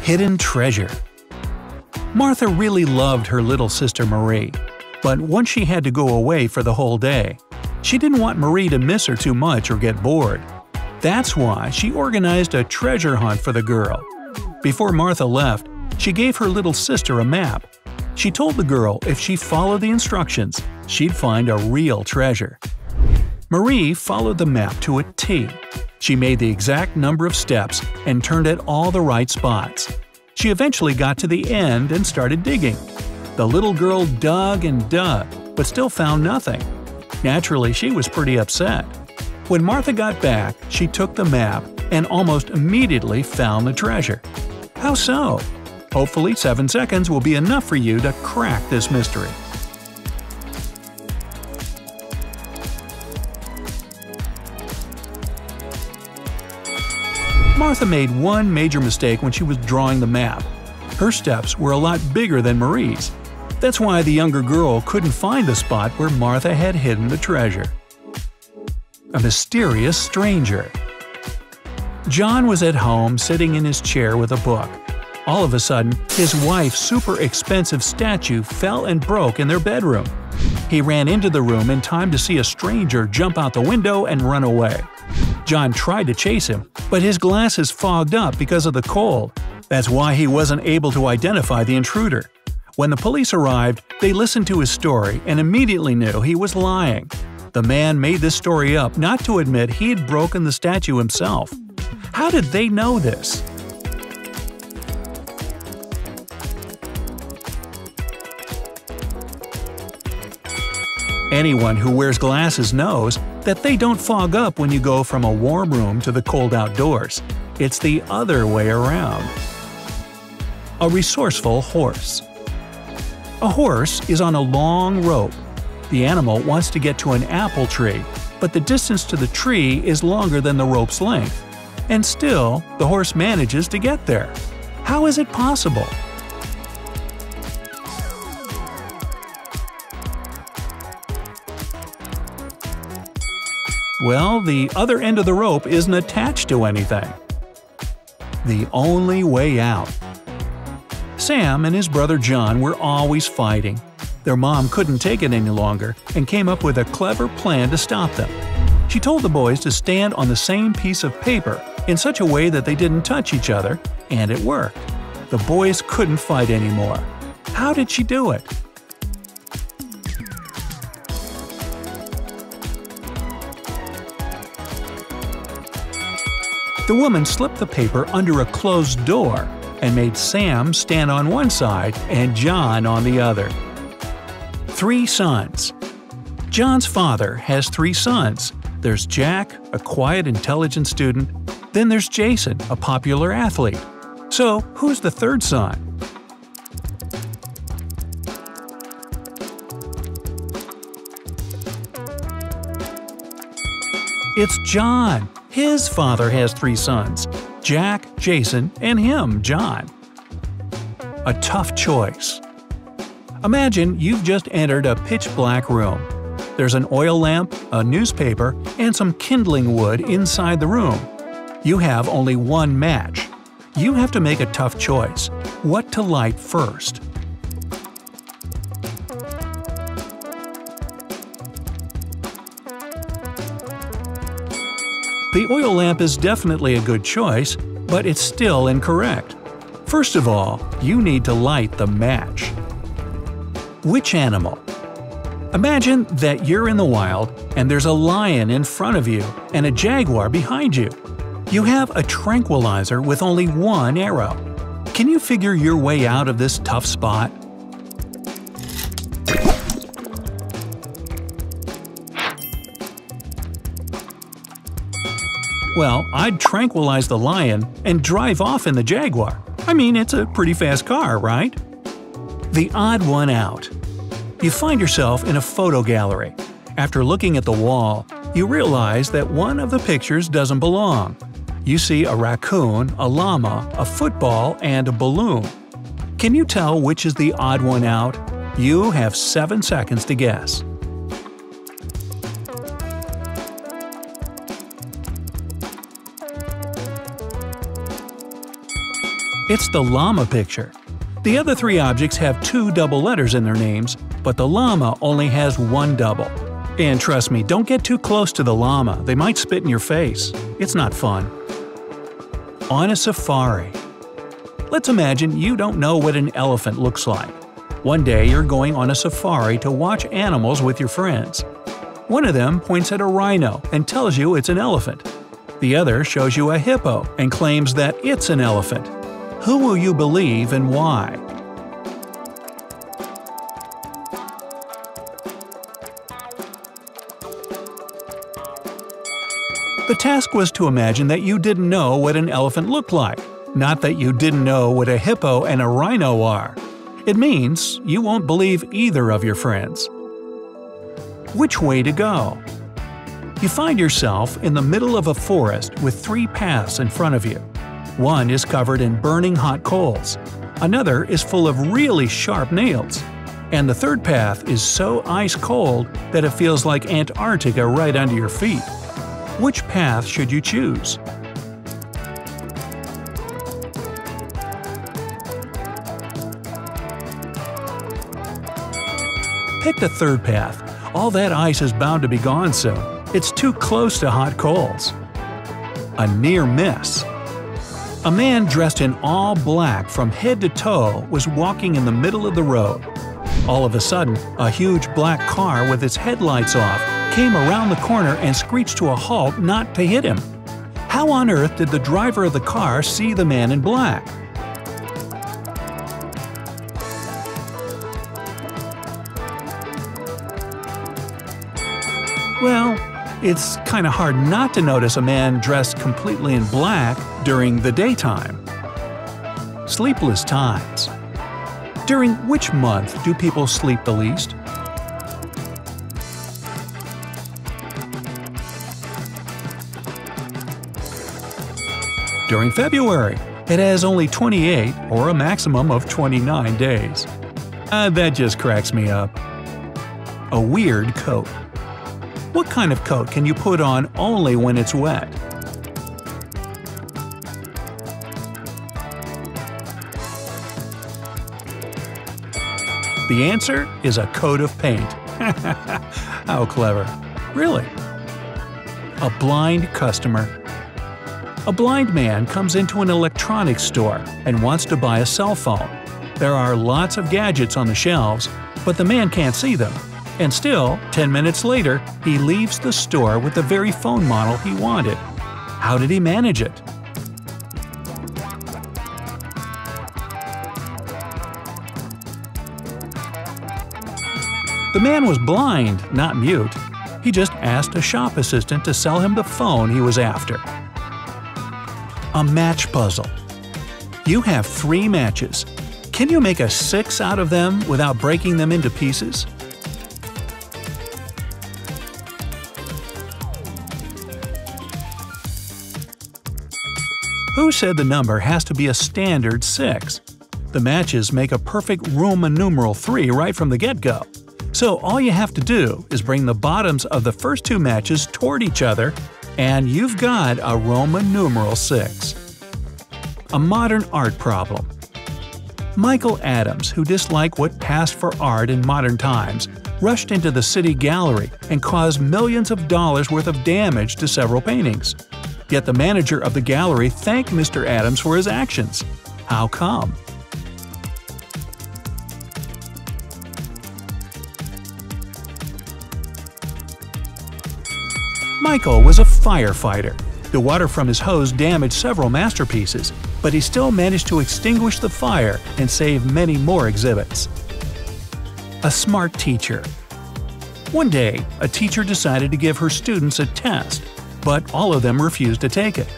Hidden treasure. Martha really loved her little sister Marie, but once she had to go away for the whole day, she didn't want Marie to miss her too much or get bored. That's why she organized a treasure hunt for the girl. Before Martha left, she gave her little sister a map. She told the girl if she followed the instructions, she'd find a real treasure. Marie followed the map to a T. She made the exact number of steps and turned at all the right spots. She eventually got to the end and started digging. The little girl dug and dug, but still found nothing. Naturally, she was pretty upset. When Martha got back, she took the map and almost immediately found the treasure. How so? Hopefully 7 seconds will be enough for you to crack this mystery. Martha made one major mistake when she was drawing the map. Her steps were a lot bigger than Marie's. That's why the younger girl couldn't find the spot where Martha had hidden the treasure. A mysterious stranger. John was at home sitting in his chair with a book. All of a sudden, his wife's super expensive statue fell and broke in their bedroom. He ran into the room in time to see a stranger jump out the window and run away. John tried to chase him, but his glasses fogged up because of the cold. That's why he wasn't able to identify the intruder. When the police arrived, they listened to his story and immediately knew he was lying. The man made this story up not to admit he had broken the statue himself. How did they know this? Anyone who wears glasses knows that they don't fog up when you go from a warm room to the cold outdoors. It's the other way around. A resourceful horse. A horse is on a long rope. The animal wants to get to an apple tree, but the distance to the tree is longer than the rope's length. And still, the horse manages to get there. How is it possible? Well, the other end of the rope isn't attached to anything. The only way out. Sam and his brother John were always fighting. Their mom couldn't take it any longer and came up with a clever plan to stop them. She told the boys to stand on the same piece of paper in such a way that they didn't touch each other, and it worked. The boys couldn't fight anymore. How did she do it? The woman slipped the paper under a closed door and made Sam stand on one side and John on the other. 3 sons. John's father has 3 sons. There's Jack, a quiet, intelligent student. Then there's Jason, a popular athlete. So, who's the 3rd son? It's John. His father has 3 sons: Jack, Jason, and him, John. A tough choice. Imagine you've just entered a pitch-black room. There's an oil lamp, a newspaper, and some kindling wood inside the room. You have only one match. You have to make a tough choice. What to light first? The oil lamp is definitely a good choice, but it's still incorrect. First of all, you need to light the match. Which animal? Imagine that you're in the wild and there's a lion in front of you and a jaguar behind you. You have a tranquilizer with only one arrow. Can you figure your way out of this tough spot? Well, I'd tranquilize the lion and drive off in the Jaguar. I mean, it's a pretty fast car, right? The odd one out. You find yourself in a photo gallery. After looking at the wall, you realize that one of the pictures doesn't belong. You see a raccoon, a llama, a football, and a balloon. Can you tell which is the odd one out? You have 7 seconds to guess. It's the llama picture. The other three objects have two double letters in their names, but the llama only has one double. And trust me, don't get too close to the llama, they might spit in your face. It's not fun. On a safari. Let's imagine you don't know what an elephant looks like. One day you're going on a safari to watch animals with your friends. One of them points at a rhino and tells you it's an elephant. The other shows you a hippo and claims that it's an elephant. Who will you believe and why? The task was to imagine that you didn't know what an elephant looked like, not that you didn't know what a hippo and a rhino are. It means you won't believe either of your friends. Which way to go? You find yourself in the middle of a forest with three paths in front of you. One is covered in burning hot coals. Another is full of really sharp nails. And the third path is so ice cold that it feels like Antarctica right under your feet. Which path should you choose? Pick the third path. All that ice is bound to be gone soon. It's too close to hot coals. A near miss. A man dressed in all black from head to toe was walking in the middle of the road. All of a sudden, a huge black car with its headlights off came around the corner and screeched to a halt not to hit him. How on earth did the driver of the car see the man in black? Well, it's kind of hard not to notice a man dressed completely in black during the daytime. Sleepless times. During which month do people sleep the least? During February. It has only 28 or a maximum of 29 days. That just cracks me up. A weird coat. What kind of coat can you put on only when it's wet? The answer is a coat of paint. How clever. Really? A blind customer. A blind man comes into an electronics store and wants to buy a cell phone. There are lots of gadgets on the shelves, but the man can't see them. And still, 10 minutes later, he leaves the store with the very phone model he wanted. How did he manage it? The man was blind, not mute. He just asked a shop assistant to sell him the phone he was after. A match puzzle. You have 3 matches. Can you make a 6 out of them without breaking them into pieces? Who said the number has to be a standard 6? The matches make a perfect Roman numeral 3 right from the get-go. So all you have to do is bring the bottoms of the first 2 matches toward each other, and you've got a Roman numeral 6. A modern art problem. Michael Adams, who disliked what passed for art in modern times, rushed into the city gallery and caused millions of dollars worth of damage to several paintings. Yet the manager of the gallery thanked Mr. Adams for his actions. How come? Michael was a firefighter. The water from his hose damaged several masterpieces, but he still managed to extinguish the fire and save many more exhibits. A smart teacher. One day, a teacher decided to give her students a test, but all of them refused to take it.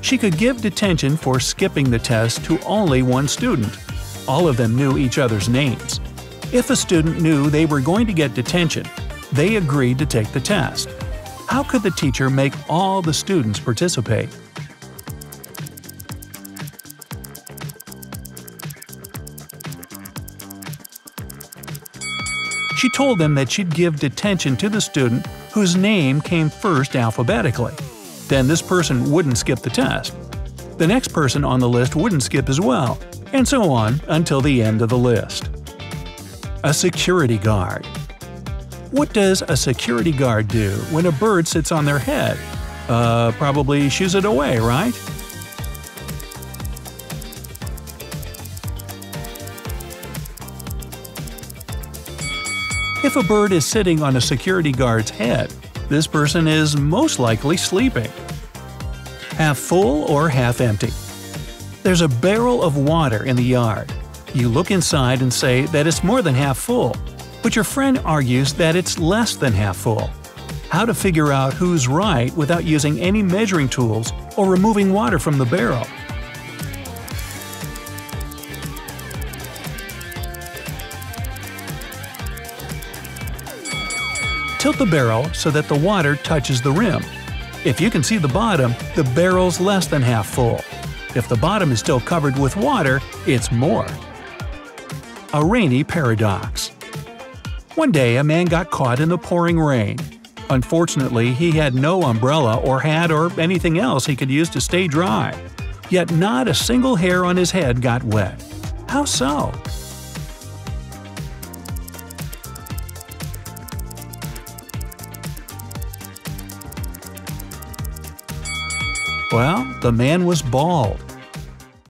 She could give detention for skipping the test to only one student. All of them knew each other's names. If a student knew they were going to get detention, they agreed to take the test. How could the teacher make all the students participate? She told them that she'd give detention to the student whose name came first alphabetically. Then this person wouldn't skip the test. The next person on the list wouldn't skip as well, and so on until the end of the list. A security guard. What does a security guard do when a bird sits on their head? Probably shoos it away, right? If a bird is sitting on a security guard's head, this person is most likely sleeping. Half full or half empty? There's a barrel of water in the yard. You look inside and say that it's more than half full, but your friend argues that it's less than half full. How to figure out who's right without using any measuring tools or removing water from the barrel? Tilt the barrel so that the water touches the rim. If you can see the bottom, the barrel's less than half full. If the bottom is still covered with water, it's more. A rainy paradox. One day a man got caught in the pouring rain. Unfortunately, he had no umbrella or hat or anything else he could use to stay dry. Yet not a single hair on his head got wet. How so? Well, the man was bald.